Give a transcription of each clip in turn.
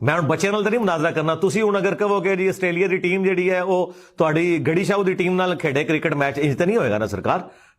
ਮੈਂ ਹੁਣ ਬੱਚਿਆਂ ਨਾਲ ਤਾਂ ਨਹੀਂ ਮੁਨਾਜ਼ਰਾ ਕਰਨਾ। ਤੁਸੀਂ ਹੁਣ ਅਗਰ ਕਹੋਗੇ ਜੀ ਆਸਟ੍ਰੇਲੀਆ ਦੀ ਟੀਮ ਜਿਹੜੀ ਹੈ ਉਹ ਤੁਹਾਡੀ ਗੜੀ ਸ਼ਾਹੂ ਦੀ ਟੀਮ ਨਾਲ ਖੇਡੇ ਕ੍ਰਿਕਟ ਮੈਚ, ਇੰਜ ਤਾਂ ਨਹੀਂ ਹੋਏਗਾ ਨਾ ਸਰਕਾਰ।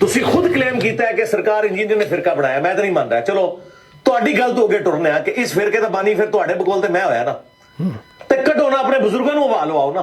ਤੁਸੀਂ ਖੁਦ ਕਲੇਮ ਕੀਤਾ ਹੈ ਕਿ ਸਰਕਾਰ ਇੰਜੀਨੀਅਰ ਨੇ ਫਿਰਕਾ ਬਣਾਇਆ। ਮੈਂ ਤਾਂ ਨਹੀਂ ਮੰਨਦਾ। ਚਲੋ ਤੁਹਾਡੀ ਗੱਲ ਤੋਂ ਅੱਗੇ ਟੁਰਨੇ ਆ ਕਿ ਇਸ ਫਿਰਕੇ ਦਾ ਬਾਨੀ ਫਿਰ ਤੁਹਾਡੇ ਬਕੌਲ ਤੇ ਮੈਂ ਹੋਇਆ ਨਾ, ਤੇ ਕੱਢੋ ਨਾ ਆਪਣੇ ਬਜ਼ੁਰਗਾਂ ਨੂੰ ਹਵਾ ਲਵਾਓ ਨਾ।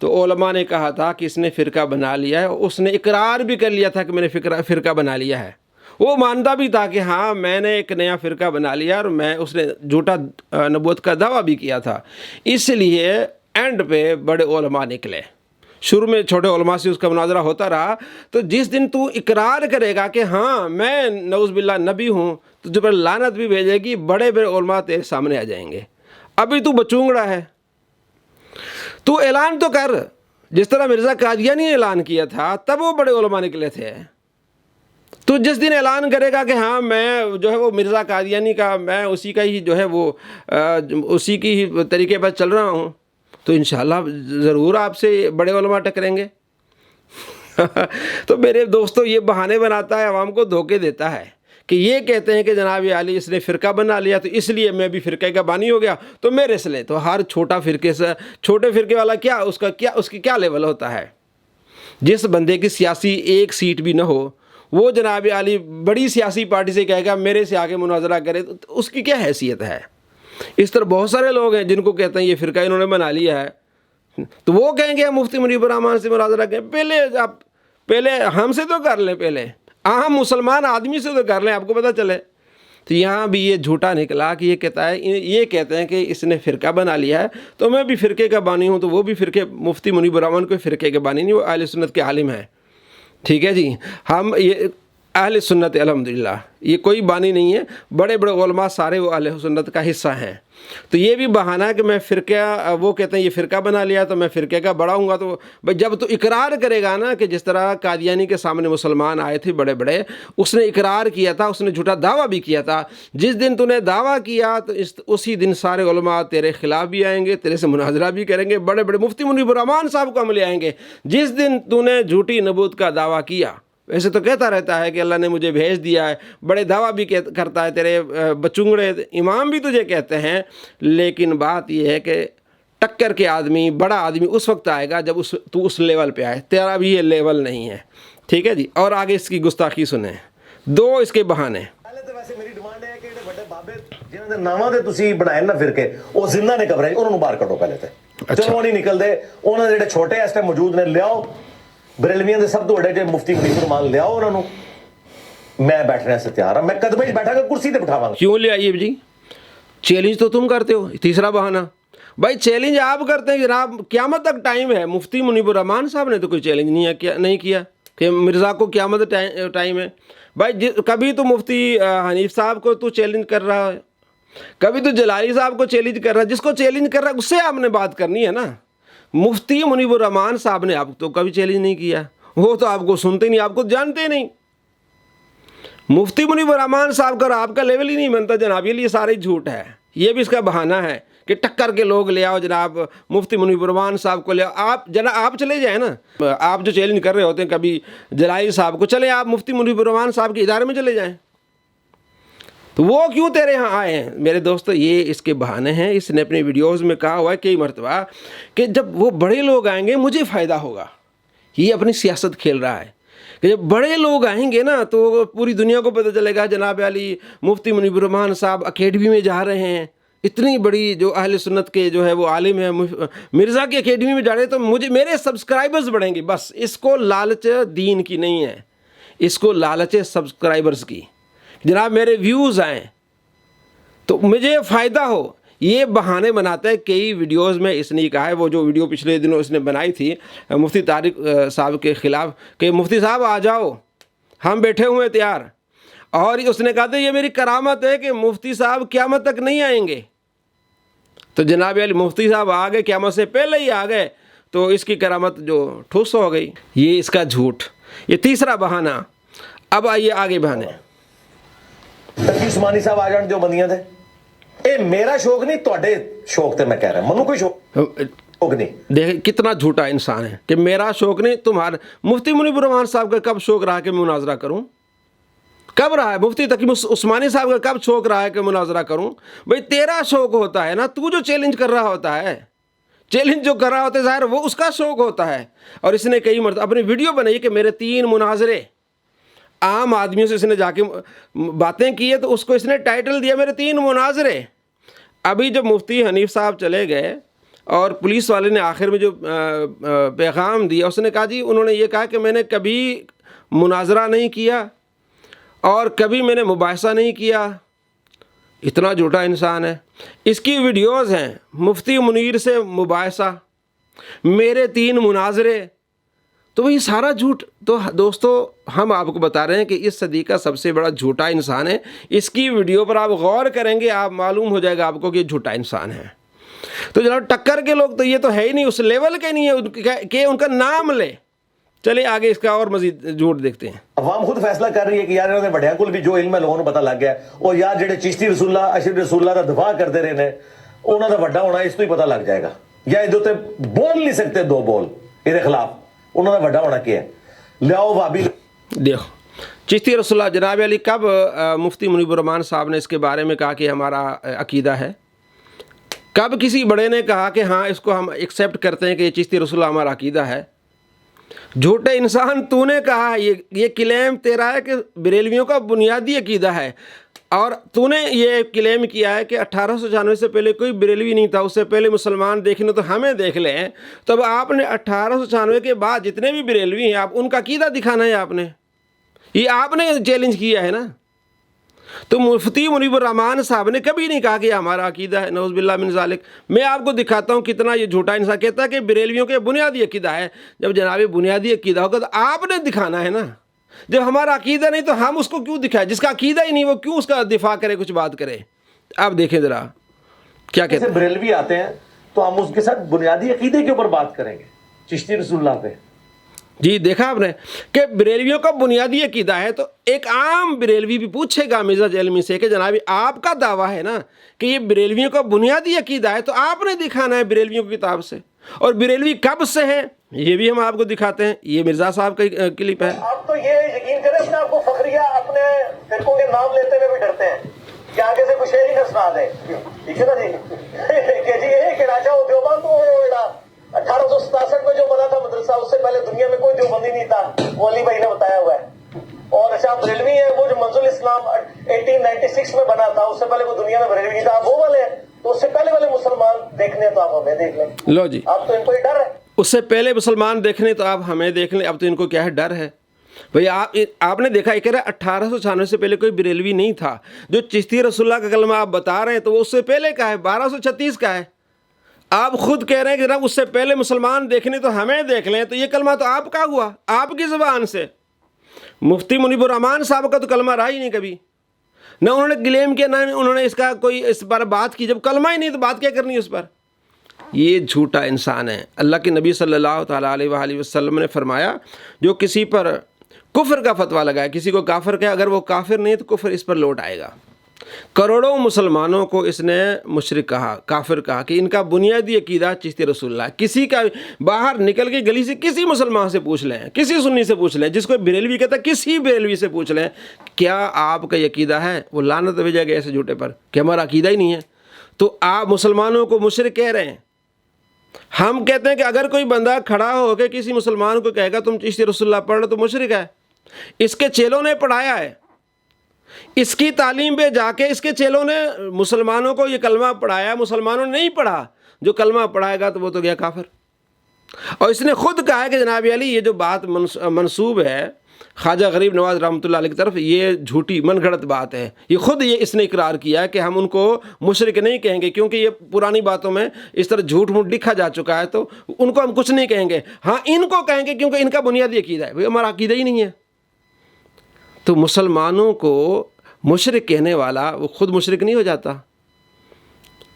تو علماء نے کہا تھا کہ اس نے فرقہ بنا لیا ہے، اس نے اقرار بھی کر لیا تھا کہ میں نے فرقہ بنا لیا ہے، وہ مانتا بھی تھا کہ ہاں میں نے ایک نیا فرقہ بنا لیا، اور اس نے جھوٹا نبوت کا دعویٰ بھی کیا تھا۔ اس لیے اینڈ پہ بڑے علماء نکلے، شروع میں چھوٹے علماء سے اس کا مناظرہ ہوتا رہا، تو جس دن تو اقرار کرے گا کہ ہاں میں نعوذ باللہ نبی ہوں، تو جب لعنت بھی بھیجے گی، بڑے بڑے علماء تیرے سامنے آ جائیں گے۔ ابھی تو بچونگڑا ہے، تو اعلان تو کر، جس طرح مرزا قادیانی نے اعلان کیا تھا تب وہ بڑے علماء نکلے تھے۔ تو جس دن اعلان کرے گا کہ ہاں میں جو ہے وہ مرزا قادیانی کا، میں اسی کا ہی جو ہے وہ اسی کی ہی طریقے پر چل رہا ہوں، تو انشاءاللہ ضرور آپ سے بڑے علماء ٹکریں گے۔ تو میرے دوستو، یہ بہانے بناتا ہے، عوام کو دھوکے دیتا ہے کہ یہ کہتے ہیں کہ جناب علی اس نے فرقہ بنا لیا تو اس لیے میں بھی فرقے کا بانی ہو گیا تو میرے سے لے۔ تو ہر چھوٹے فرقے والا اس کی کیا لیول ہوتا ہے؟ جس بندے کی سیاسی ایک سیٹ بھی نہ ہو، وہ جناب علی بڑی سیاسی پارٹی سے کہے گا میرے سے آگے مناظرہ کرے، تو اس کی کیا حیثیت ہے؟ اس طرح بہت سارے لوگ ہیں جن کو کہتے ہیں یہ فرقہ انہوں نے بنا لیا ہے، تو وہ کہیں گے مفتی منیب الرحمان سے مناظرہ کریں۔ پہلے ہم سے تو کر لیں، پہلے عام مسلمان آدمی سے تو کر لیں، آپ کو پتہ چلے۔ تو یہاں بھی یہ جھوٹا نکلا کہ یہ کہتے ہیں کہ اس نے فرقہ بنا لیا ہے تو میں بھی فرقے کا بانی ہوں، تو وہ بھی مفتی منیب الرحمان کوئی فرقے کے بانی نہیں، وہ اہل سنت کے عالم ہیں۔ ٹھیک ہے جی، ہم یہ اہل سنت الحمدللہ، یہ کوئی بانی نہیں ہے، بڑے بڑے علماء سارے وہ اہل سنت کا حصہ ہیں۔ تو یہ بھی بہانہ ہے کہ میں وہ کہتے ہیں یہ فرقہ بنا لیا تو میں فرقے کا بڑا ہوں گا، تو جب تو اقرار کرے گا نا، کہ جس طرح قادیانی کے سامنے مسلمان آئے تھے بڑے بڑے، اس نے اقرار کیا تھا، اس نے جھوٹا دعویٰ بھی کیا تھا، جس دن تو نے دعویٰ کیا تو اسی دن سارے علماء تیرے خلاف بھی آئیں گے، تیرے سے مناظرہ بھی کریں گے، بڑے بڑے مفتی منیب الرحمان صاحب کو عملے آئیں گے، جس دن تو نے جھوٹی نبوت کا دعویٰ کیا۔ ویسے تو کہتا رہتا ہے کہ اللہ نے مجھے بھیج دیا ہے، بڑے دعویٰ بھی کرتا ہے، تیرے بچونگڑے امام بھی تجھے کہتے ہیں، لیکن بات یہ ہے کہ ٹکر کے آدمی، بڑا آدمی اس وقت آئے گا جب تو اس لیول پہ آئے، تیرا بھی یہ لیول نہیں ہے۔ ٹھیک ہے جی، اور آگے اس کی گستاخی سنیں، دو اس کے بہانے۔ پہلے تو ویسے میری ڈیمانڈ ہے کہ بڑے بابے جنہاں دے ناماں تے تسی بنائے نا فرقے، وہ زندہ نے قبریں انہاں نوں باہر کڈو پہلے تے، چلو وہ نہیں نکلدے، انہاں دے جڑے چھوٹے اس ٹائم موجود نے لیاؤ، بریلویاں دے سب تو بڑے مفتی منیب الرحمان لیاؤ انہاں نوں، میں بیٹھنے سے تیار ہوں، میں قدمے وچ بیٹھا گا، کرسی تے بٹھاواں گا۔ کیوں لے آئیے جی؟ چیلنج تو تم کرتے ہو، تیسرا بہانہ بھائی چیلنج آپ کرتے ہیں جناب، قیامت تک ٹائم ہے۔ مفتی منیب الرحمان صاحب نے تو کوئی چیلنج نہیں کیا کہ مرزا کو قیامت ٹائم ہے۔ بھائی کبھی تو مفتی حنیف صاحب کو تو چیلنج کر رہا ہے، کبھی تو جلالی صاحب کو چیلنج کر رہا ہے، جس کو چیلنج کر رہا ہے اس سے آپ نے بات کرنی ہے نا۔ مفتی منیب الرحمان صاحب نے آپ تو کبھی چیلنج نہیں کیا، وہ تو آپ کو سنتے نہیں، آپ کو جانتے نہیں۔ مفتی منیب الرحمان صاحب کا اور آپ کا لیول ہی نہیں بنتا جناب، یہ سارے جھوٹ ہے، یہ بھی اس کا بہانہ ہے کہ ٹکر کے لوگ لے آؤ جناب، مفتی منیب الرحمان صاحب کو لے آؤ، آپ چلے جائیں نا، آپ جو چیلنج کر رہے ہوتے ہیں کبھی جلالی صاحب کو، چلے آپ مفتی منیب الرحمان صاحب کے ادارے میں چلے جائیں، تو وہ کیوں تیرے ہاں آئے ہیں؟ میرے دوستو، یہ اس کے بہانے ہیں۔ اس نے اپنی ویڈیوز میں کہا ہوا ہے کئی مرتبہ کہ جب وہ بڑے لوگ آئیں گے مجھے فائدہ ہوگا، یہ اپنی سیاست کھیل رہا ہے کہ جب بڑے لوگ آئیں گے نا تو پوری دنیا کو پتہ چلے گا جناب علی مفتی منیب الرحمان صاحب اکیڈمی میں جا رہے ہیں، اتنی بڑی جو اہل سنت کے جو ہے وہ عالم ہیں، مرزا کی اکیڈمی میں جا رہے ہیں، تو میرے سبسکرائبرز بڑھیں گے۔ بس اس کو لالچ دین کی نہیں ہے، اس کو لالچ سبسکرائبرز کی، جناب میرے ویوز آئیں تو مجھے فائدہ ہو، یہ بہانے بناتا ہے۔ کئی ویڈیوز میں اس نے کہا ہے، وہ جو ویڈیو پچھلے دنوں اس نے بنائی تھی مفتی طارق صاحب کے خلاف کہ مفتی صاحب آ جاؤ، ہم بیٹھے ہوئے ہیں تیار، اور اس نے کہا تھا یہ میری کرامت ہے کہ مفتی صاحب قیامت تک نہیں آئیں گے، تو جناب علی مفتی صاحب آ گئے، قیامت سے پہلے ہی آ گئے، تو اس کی کرامت جو ٹھوس ہو گئی۔ یہ اس کا جھوٹ، یہ تیسرا بہانہ۔ اب آئیے آگے بہانے۔ تقی عثمانی صاحب آ جان جو بندیاں تھے، اے میرا شوق نہیں، تواڈے شوق تے میں کہہ رہا ہوں، منو کوئی شوق نہیں۔ دیکھیں کتنا جھوٹا انسان ہے کہ میرا شوق نہیں، تمہارا۔ مفتی منیب الرحمان صاحب کا کب شوق رہا کہ میں مناظرہ کروں؟ کب رہا ہے؟ مفتی تقی عثمانی صاحب کا کب شوق رہا ہے کہ مناظرہ کروں؟ بھئی تیرا شوق ہوتا ہے نا، تو جو چیلنج کر رہا ہوتا ہے، چیلنج جو کر رہا ہوتا ہے ظاہر وہ اس کا شوق ہوتا ہے۔ اور اس نے کئی مرتبہ اپنی ویڈیو بنائی کہ میرے 3 مناظرے، عام آدمیوں سے اس نے جا کے باتیں کی ہے، تو اس کو اس نے ٹائٹل دیا میرے 3 مناظرے۔ ابھی جب مفتی حنیف صاحب چلے گئے اور پولیس والے نے آخر میں جو پیغام دیا اس نے کہا جی انہوں نے یہ کہا کہ میں نے کبھی مناظرہ نہیں کیا اور کبھی میں نے مباحثہ نہیں کیا. اتنا جھوٹا انسان ہے. اس کی ویڈیوز ہیں, مفتی منیر سے مباحثہ, میرے 3 مناظرے, تو وہی سارا جھوٹ. تو دوستو ہم آپ کو بتا رہے ہیں کہ اس صدی کا سب سے بڑا جھوٹا انسان ہے. اس کی ویڈیو پر آپ غور کریں گے, آپ معلوم ہو جائے گا آپ کو کہ یہ جھوٹا انسان ہے. تو جناب ٹکر کے لوگ تو یہ تو ہے ہی نہیں, اس لیول کے نہیں ہے کہ ان کا نام لے. چلے آگے اس کا اور مزید جھوٹ دیکھتے ہیں. عوام خود فیصلہ کر رہی ہے کہ یار انہوں نے بڑیاں کل بھی جو علم ہے لوگوں کو پتہ لگ گیا, اور یار جڑے چشتی رسول اللہ اشرف رسول اللہ دا دفاع کرتے رہے نے انہوں دا بڑا ہونا اس تو ہی پتہ لگ جائے گا. یا ادھر تے بول نہیں سکتے 2 بول ان خلاف, انہوں دا بڑا ہونا کیا ہے. لیاؤ بھابی دیکھو چشتی رسول اللہ جناب علی کب مفتی منیب الرحمان صاحب نے اس کے بارے میں کہا کہ ہمارا عقیدہ ہے؟ کب کسی بڑے نے کہا کہ ہاں اس کو ہم ایکسیپٹ کرتے ہیں کہ یہ چشتی رسول اللہ ہمارا عقیدہ ہے؟ جھوٹے انسان, تو نے کہا یہ کلیم تیرا ہے کہ بریلویوں کا بنیادی عقیدہ ہے, اور تو نے یہ کلیم کیا ہے کہ 1896 سے پہلے کوئی بریلوی نہیں تھا, اس سے پہلے مسلمان دیکھنے تو ہمیں دیکھ لیں. تب آپ نے 1896 کے بعد جتنے بھی بریلوی ہیں آپ ان کا عقیدہ دکھانا ہے. آپ نے یہ آپ نے چیلنج کیا ہے نا. تو مفتی منیب الرحمان صاحب نے کبھی نہیں کہا کہ یہ ہمارا عقیدہ ہے, نعوذ باللہ من ذالک. میں آپ کو دکھاتا ہوں کتنا یہ جھوٹا انسان. کہتا ہے کہ بریلویوں کے بنیادی عقیدہ ہے. جب جناب بنیادی عقیدہ ہوگا تو آپ نے دکھانا ہے نا. جب ہمارا عقیدہ نہیں تو ہم اس کو کیوں دکھائیں؟ جس کا عقیدہ ہی نہیں وہ کیوں اس کا دفاع کرے, کچھ بات کرے؟ آپ دیکھیں ذرا کیا کہتے ہیں. بریلوی آتے ہیں تو ہم اس کے ساتھ بنیادی عقیدے کے اوپر بات کریں گے, چشتی رسول اللہ پہ. جی دیکھا آپ نے کہ بریلویوں کا بنیادی عقیدہ ہے, تو ایک عام بریلوی بھی پوچھے گا مرزا جیلمی سے کہ جناب آپ کا دعویٰ ہے نا کہ یہ بریلویوں کا بنیادی عقیدہ ہے, تو آپ نے دکھانا ہے بریلویوں کی کتاب سے. اور بریلوی کب سے ہیں یہ بھی ہم آپ کو دکھاتے ہیں. یہ مرزا صاحب کا کلپ ہے. آپ تو یہ یقین کریں اپنے آپ کو فخریہ اپنے فرقوں کے نام لیتے ہوئے بھی ڈرتے ہیں کہ آگے سے کچھ شعر ہی نہ سنا دیں. ٹھیک ہے نا جی, کہ جی یہ کہ راجہ ہو دیوبند تو 1867 میں جو بنا تھا مدرسہ, اس سے پہلے دنیا میں کوئی دیوبندی نہیں تھا, وہ علی بھائی نے بتایا ہوا ہے. اور اچھا بریلوی ہے وہ جو منزل اسلام 1896 میں بنا تھا, اس سے پہلے وہ دنیا میں بریلوی نہیں تھا, وہ والے ہیں. تو اس سے پہلے والے مسلمان دیکھنے تو آپ ہمیں دیکھ لیں. لو جی, آپ تو ان کو ہی ڈر ہے. اس سے پہلے مسلمان دیکھنے تو آپ ہمیں دیکھ لیں. اب تو ان کو کیا ہے, ڈر ہے. بھئی آپ نے دیکھا یہ کہہ رہا 1896 سے پہلے کوئی بریلوی نہیں تھا. جو چشتی رسول اللہ کا کلمہ آپ بتا رہے ہیں تو وہ اس سے پہلے کا ہے, 1236 کا ہے. آپ خود کہہ رہے ہیں کہ جناب اس سے پہلے مسلمان دیکھنے تو ہمیں دیکھ لیں, تو یہ کلمہ تو آپ کا ہوا, آپ کی زبان سے. مفتی منیب الرحمان صاحب کا تو کلمہ رہا ہی نہیں کبھی, نہ انہوں نے کلیم کیا, نہ انہوں نے اس کا کوئی اس پر بات کی. جب کلمہ ہی نہیں تو بات کیا کرنی اس پر؟ یہ جھوٹا انسان ہے. اللہ کے نبی صلی اللہ تعالیٰ علیہ وآلہ وسلم نے فرمایا جو کسی پر کفر کا فتویٰ لگائے, کسی کو کافر کہے, اگر وہ کافر نہیں تو کفر اس پر لوٹ آئے گا. کروڑوں مسلمانوں کو اس نے مشرک کہا, کافر کہا کہ ان کا بنیادی عقیدہ چشتی رسول اللہ. کسی کا باہر نکل کے گلی سے کسی مسلمان سے پوچھ لیں, کسی سنی سے پوچھ لیں, جس کو بریلوی کہتا ہے کسی بریلوی سے پوچھ لیں کیا آپ کا عقیدہ ہے, وہ لعنت بھیجے گا ایسے جھوٹے پر کہ ہمارا عقیدہ ہی نہیں ہے. تو آپ مسلمانوں کو مشرک کہہ رہے ہیں. ہم کہتے ہیں کہ اگر کوئی بندہ کھڑا ہو کے کسی مسلمان کو کہے گا تم چشتی رسول اللہ پڑھ لو تو مشرک ہے. اس کے چیلوں نے پڑھایا ہے, اس کی تعلیم پہ جا کے اس کے چیلوں نے مسلمانوں کو یہ کلمہ پڑھایا, مسلمانوں نے نہیں پڑھا. جو کلمہ پڑھائے گا تو وہ تو گیا کافر. اور اس نے خود کہا ہے کہ جناب علی یہ جو بات منسوب ہے خواجہ غریب نواز رحمۃ اللہ علیہ کی طرف, یہ جھوٹی من گھڑت بات ہے. یہ خود یہ اس نے اقرار کیا ہے کہ ہم ان کو مشرک نہیں کہیں گے, کیونکہ یہ پرانی باتوں میں اس طرح جھوٹ موٹ لکھا جا چکا ہے, تو ان کو ہم کچھ نہیں کہیں گے. ہاں ان کو کہیں گے کیونکہ ان کا بنیادی عقیدہ ہے. بھئی ہمارا عقیدہ ہی نہیں ہے. تو مسلمانوں کو مشرک کہنے والا وہ خود مشرک نہیں ہو جاتا؟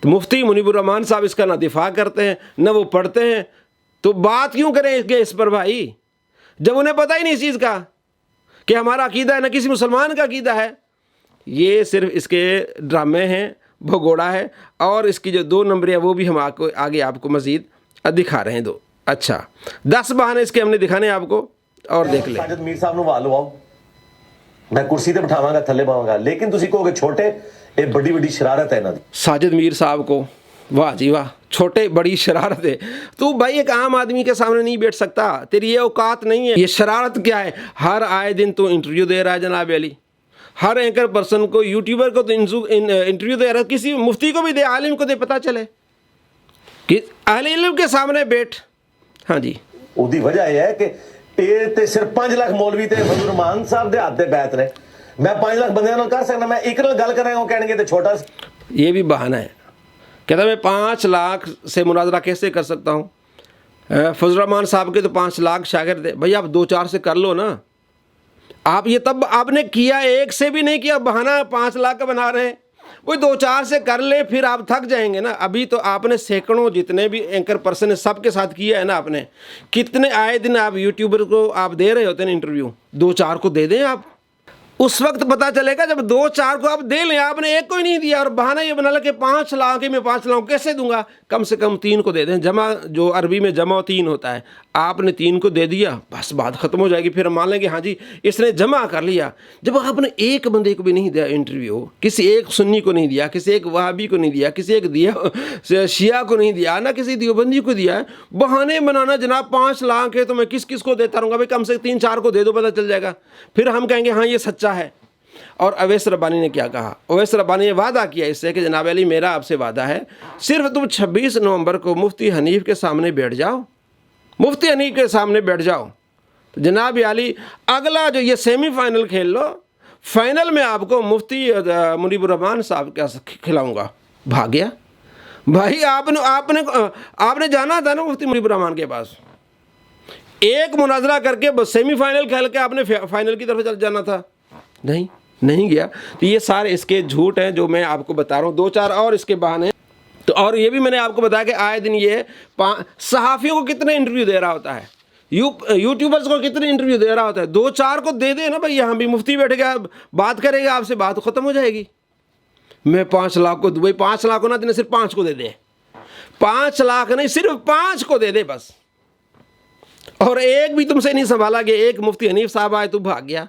تو مفتی منیب الرحمان صاحب اس کا نہ دفاع کرتے ہیں نہ وہ پڑھتے ہیں, تو بات کیوں کریں اس پر بھائی, جب انہیں پتہ ہی نہیں اس چیز کا کہ ہمارا عقیدہ ہے, نہ کسی مسلمان کا عقیدہ ہے. یہ صرف اس کے ڈرامے ہیں, بھگوڑا ہے, اور اس کی جو 2 نمبر ہیں وہ بھی ہم آگے آپ کو مزید دکھا رہے ہیں. اچھا 10 بہانے اس کے ہم نے دکھانے آپ کو, اور دیکھ لیں. ساجد میر صاحب نو والو آؤ, میں کرسی تے بٹھاواں گا, تھلے پاواں گا, لیکن تسی کہو کہ چھوٹے, یہ بڑی بڑی شرارت ہے انہاں دی. ساجد میر صاحب کو واہ جی واہ, چھوٹے بڑی شرارت ہے. تو بھائی ایک عام آدمی کے سامنے نہیں بیٹھ سکتا, تیری یہ اوقات نہیں ہے. یہ شرارت کیا ہے؟ ہر آئے دن تو انٹرویو دے رہا ہے جناب علی, ہر اینکر پرسن کو, یوٹیوبر کو تو انٹرویو دے رہا ہے, کسی مفتی کو بھی دے, عالم کو دے, پتہ چلے. کہ اہل علم کے سامنے بیٹھ. ہاں جی. ਉਹਦੀ ਵਜ੍ਹਾ ਇਹ ਹੈ ਕਿ ਇਹ ਤੇ ਸਿਰਫ 5 ਲੱਖ ਮੌਲਵੀ ਤੇ ਫਜ਼ਲ ਰਹਿਮਾਨ ਸਾਹਿਬ ਦੇ ਹੱਥ ਤੇ ਬੈਠ ਨੇ. ਮੈਂ 5 ਲੱਖ ਬੰਦਿਆਂ ਨਾਲ ਕਰ ਸਕਦਾ, ਮੈਂ ਇੱਕ ਨਾਲ ਗੱਲ ਕਰਾਂਗਾ ਉਹ ਕਹਿਣਗੇ ਤੇ ਛੋਟਾ. یہ بھی بہانہ ہے. کہتا میں 5 لاکھ سے مناظرہ کیسے کر سکتا ہوں؟ فضل الرحمان صاحب کے تو 5 لاکھ شاگرد ہیں. بھائی آپ 2-4 سے کر لو نا. آپ یہ تب آپ نے کیا، ایک سے بھی نہیں کیا، بہانہ 5 لاکھ کا بنا رہے ہیں. وہی 2-4 سے کر لے، پھر آپ تھک جائیں گے نا. ابھی تو آپ نے سینکڑوں جتنے بھی اینکر پرسن ہیں سب کے ساتھ کیا ہے نا. آپ نے کتنے آئے دن آپ یوٹیوبر کو آپ دے رہے ہوتے ہیں انٹرویو. 2-4 کو دے دیں آپ. اس وقت پتہ چلے گا جب 2-4 کو آپ دے لیں. آپ نے ایک کو ہی نہیں دیا اور بہانہ یہ بنا لے کہ 5 لاکھ میں 5 لاکھ کیسے دوں گا. کم سے کم 3 کو دے دیں. جمع جو عربی میں جمع 3 ہوتا ہے، آپ نے 3 کو دے دیا، بس بات ختم ہو جائے گی. پھر ہم مان لیں کہ ہاں جی اس نے جمع کر لیا. جب آپ نے ایک بندے کو بھی نہیں دیا انٹرویو، کسی ایک سنی کو نہیں دیا، کسی ایک وہابی کو نہیں دیا، کسی ایک شیعہ کو نہیں دیا، نہ کسی دیوبندی کو دیا ہے، بہانے بنانا جناب 5 لاکھ ہے تو میں کس کس کو دیتا رہوں گا. بھائی کم سے 3-4 کو دے دو، پتہ چل جائے گا. پھر ہم کہیں گے ہاں یہ سچا ہے. اور اویس ربانی نے کیا کہا؟ اویس ربانی نے وعدہ کیا اس سے کہ جناب علی میرا آپ سے وعدہ ہے، صرف تم 26 نومبر کو مفتی حنیف کے سامنے بیٹھ جاؤ، مفتی حنیف کے سامنے بیٹھ جاؤ. جناب علی اگلا جو یہ سیمی فائنل کھیل لو، فائنل میں آپ کو مفتی منیب الرحمان صاحب کا کھلاؤں گا. بھاگ گیا. بھائی آپ نے جانا تھا نا مفتی منیب الرحمان کے پاس. ایک مناظرہ کر کے بس سیمی فائنل کھیل کے آپ نے فائنل کی طرف جانا تھا. نہیں گیا. تو یہ سارے اس کے جھوٹ ہیں جو میں آپ کو بتا رہا ہوں. 2-4 اور اس کے بہانے. تو اور یہ بھی میں نے آپ کو بتایا کہ آئے دن یہ صحافیوں کو کتنے انٹرویو دے رہا ہوتا ہے، یوٹیوبرز کو کتنے انٹرویو دے رہا ہوتا ہے. 2-4 کو دے دے نا بھائی. یہاں بھی مفتی بیٹھ گیا، بات کرے گا آپ سے، بات ختم ہو جائے گی. میں 5 لاکھ کو دوں. بھائی 5 لاکھ کو نہ دینے، صرف 5 کو دے دے. 5 لاکھ نہیں، صرف 5 کو دے دے بس. اور ایک بھی تم سے نہیں سنبھالا کہ ایک مفتی حنیف صاحب آئے تو بھاگ گیا.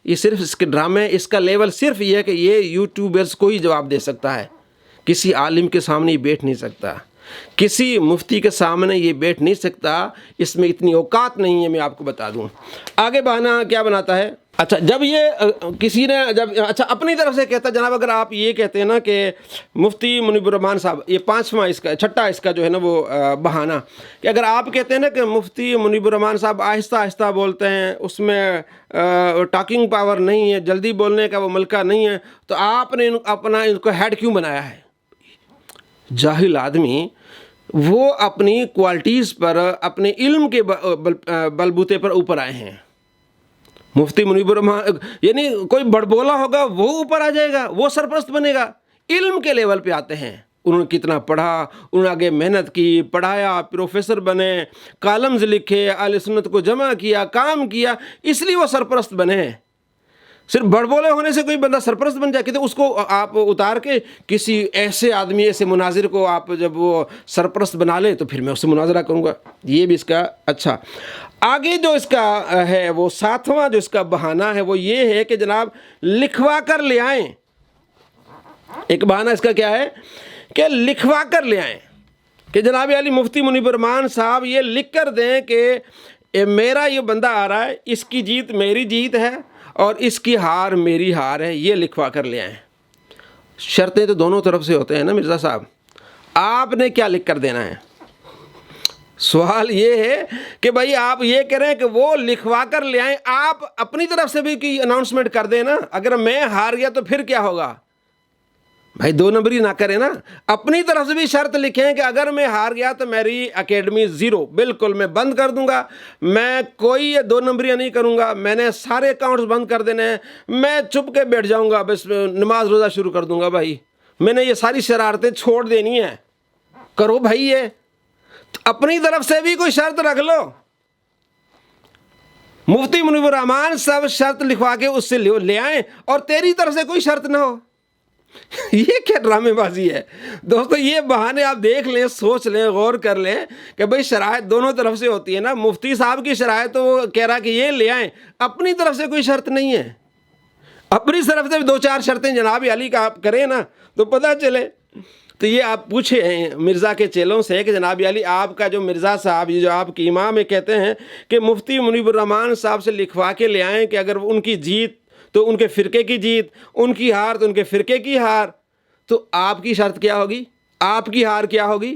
یہ صرف اس کے ڈرامے، اس کا لیول صرف یہ ہے کہ یہ یوٹیوبرز کو ہی جواب دے سکتا ہے. کسی عالم کے سامنے یہ بیٹھ نہیں سکتا، کسی مفتی کے سامنے یہ بیٹھ نہیں سکتا. اس میں اتنی اوقات نہیں ہے. میں آپ کو بتا دوں آگے بہانہ کیا بناتا ہے. اچھا جب یہ کسی نے اپنی طرف سے کہتا، جناب اگر آپ یہ کہتے ہیں نا کہ مفتی منیب الرحمان صاحب، یہ 5واں اس کا 6ٹھا اس کا جو ہے نا وہ بہانہ، کہ اگر آپ کہتے ہیں نا کہ مفتی منیب الرحمان صاحب آہستہ آہستہ بولتے ہیں، اس میں ٹاکنگ پاور نہیں ہے، جلدی بولنے کا وہ ملکہ نہیں ہے، تو آپ نے اپنا ان کو ہیڈ کیوں بنایا ہے؟ جاہل آدمی وہ اپنی کوالٹیز پر، اپنے علم کے بلبوتے پر اوپر آئے ہیں. مفتی منیب الرحمان یعنی کوئی بڑبولا ہوگا وہ اوپر آ جائے گا، وہ سرپرست بنے گا. علم کے لیول پہ آتے ہیں. انہوں نے کتنا پڑھا، انہوں نے آگے محنت کی، پڑھایا، پروفیسر بنے، کالمز لکھے، اہل سنت کو جمع کیا، کام کیا، اس لیے وہ سرپرست بنے. صرف بڑبولے ہونے سے کوئی بندہ سرپرست بن جائے کہ اس کو آپ اتار کے کسی ایسے آدمی، ایسے مناظر کو آپ جب وہ سرپرست بنا لیں تو پھر میں اس سے مناظرہ کروں گا. یہ بھی اس کا اچھا. آگے جو اس کا ہے وہ 7واں جو اس کا بہانہ ہے وہ یہ ہے کہ جناب لکھوا کر لے آئیں. ایک بہانہ اس کا کیا ہے کہ لکھوا کر لے آئیں، کہ جناب علی مفتی منیب الرحمان صاحب یہ لکھ کر دیں کہ میرا یہ بندہ آ رہا ہے، اس کی جیت میری جیت ہے اور اس کی ہار میری ہار ہے. یہ لکھوا کر لے آئیں. شرطیں تو دونوں طرف سے ہوتے ہیں نا مرزا صاحب. آپ نے کیا لکھ کر دینا ہے؟ سوال یہ ہے کہ بھائی آپ یہ کریں کہ وہ لکھوا کر لے آئیں. آپ اپنی طرف سے بھی کوئی اناؤنسمنٹ کر دیں نا. اگر میں ہار گیا تو پھر کیا ہوگا؟ بھائی 2 نمبری نہ کریں نا. اپنی طرف سے بھی شرط لکھیں کہ اگر میں ہار گیا تو میری اکیڈمی 0، بالکل میں بند کر دوں گا. میں کوئی 2 نمبریاں نہیں کروں گا. میں نے سارے اکاؤنٹس بند کر دینے ہیں. میں چپ کے بیٹھ جاؤں گا، بس نماز روزہ شروع کر دوں گا. بھائی میں نے یہ ساری شرارتیں چھوڑ دینی ہیں. کرو بھائی. یہ اپنی طرف سے بھی کوئی شرط رکھ لو. مفتی منیب الرحمان صاحب شرط لکھوا کے اس سے لے آئیں اور تیری طرف سے کوئی شرط نہ ہو. یہ کیا ڈرامے بازی ہے دوستو. یہ بہانے آپ دیکھ لیں، سوچ لیں، غور کر لیں کہ بھئی شرائط دونوں طرف سے ہوتی ہے نا. مفتی صاحب کی شرائط تو وہ کہہ رہا کہ یہ لے آئیں، اپنی طرف سے کوئی شرط نہیں ہے. اپنی طرف سے 2-4 شرطیں جناب علی کا آپ کریں نا تو پتہ چلے. تو یہ آپ پوچھیں مرزا کے چیلوں سے کہ جناب علی آپ کا جو مرزا صاحب، یہ جو آپ کی امام ہے، کہتے ہیں کہ مفتی منیب الرحمان صاحب سے لکھوا کے لے آئیں کہ اگر ان کی جیت تو ان کے فرقے کی جیت، ان کی ہار تو ان کے فرقے کی ہار. تو آپ کی شرط کیا ہوگی؟ آپ کی ہار کیا ہوگی؟